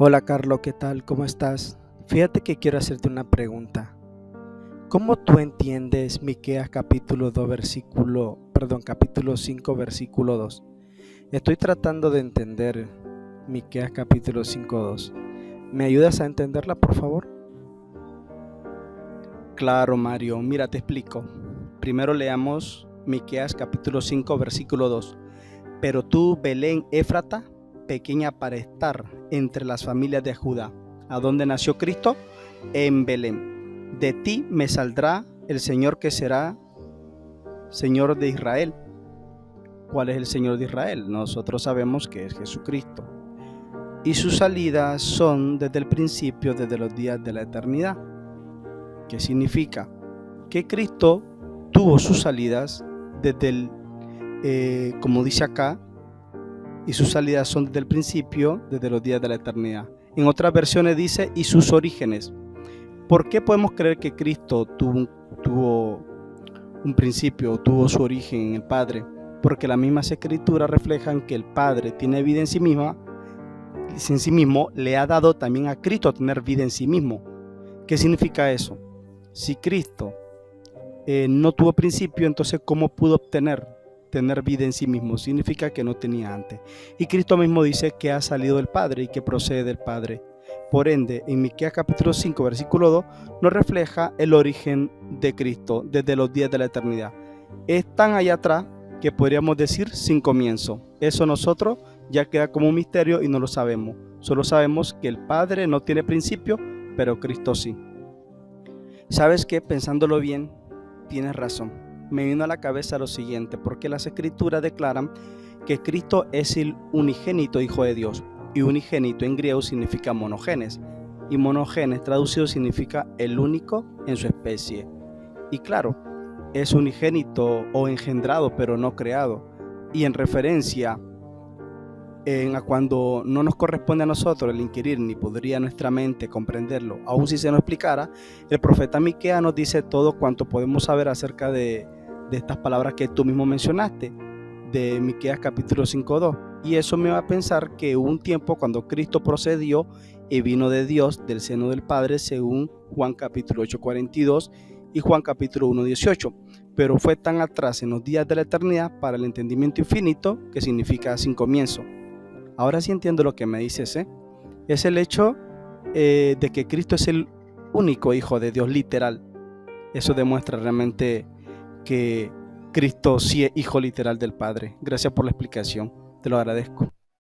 Hola Carlos, ¿qué tal? ¿Cómo estás? Fíjate que quiero hacerte una pregunta. ¿Cómo tú entiendes Miqueas capítulo 5, versículo 2? Estoy tratando de entender Miqueas capítulo 5, 2. ¿Me ayudas a entenderla, por favor? Claro, Mario, mira, te explico. Primero leamos Miqueas capítulo 5, versículo 2. Pero tú, Belén Éfrata, pequeña para estar entre las familias de Judá. ¿A dónde nació Cristo? En Belén. De ti me saldrá el Señor que será Señor de Israel. ¿Cuál es el Señor de Israel? Nosotros sabemos que es Jesucristo. Y sus salidas son desde el principio, desde los días de la eternidad. ¿Qué significa? Que Cristo tuvo sus salidas desde como dice acá, y sus salidas son desde el principio, desde los días de la eternidad. En otras versiones dice, y sus orígenes. ¿Por qué podemos creer que Cristo tuvo un principio, tuvo su origen en el Padre? Porque las mismas escrituras reflejan que el Padre tiene vida en sí mismo, le ha dado también a Cristo tener vida en sí mismo. ¿Qué significa eso? Si Cristo no tuvo principio, entonces ¿cómo pudo tener vida en sí mismo? Significa que no tenía antes. Y Cristo mismo dice que ha salido del Padre y que procede del Padre. Por ende, en Miqueas capítulo 5, versículo 2, nos refleja el origen de Cristo desde los días de la eternidad. Es tan allá atrás que podríamos decir sin comienzo. Eso nosotros ya queda como un misterio y no lo sabemos. Solo sabemos que el Padre no tiene principio, pero Cristo sí. ¿Sabes qué? Pensándolo bien, tienes razón. Me vino a la cabeza lo siguiente, porque las escrituras declaran que Cristo es el unigénito Hijo de Dios, y unigénito en griego significa monogenes, y monogenes traducido significa el único en su especie. Y claro, es unigénito o engendrado, pero no creado, y en referencia a cuando no nos corresponde a nosotros el inquirir, ni podría nuestra mente comprenderlo, aun si se nos explicara, el profeta Miqueas nos dice todo cuanto podemos saber acerca de estas palabras que tú mismo mencionaste, de Miqueas capítulo 5:2. Y eso me va a pensar que hubo un tiempo cuando Cristo procedió y vino de Dios, del seno del Padre, según Juan capítulo 8:42 y Juan capítulo 1:18. Pero fue tan atrás en los días de la eternidad para el entendimiento infinito, que significa sin comienzo. Ahora sí entiendo lo que me dices, ¿eh? Es el hecho de que Cristo es el único Hijo de Dios, literal. Eso demuestra realmente que Cristo sí es Hijo literal del Padre. Gracias por la explicación, te lo agradezco.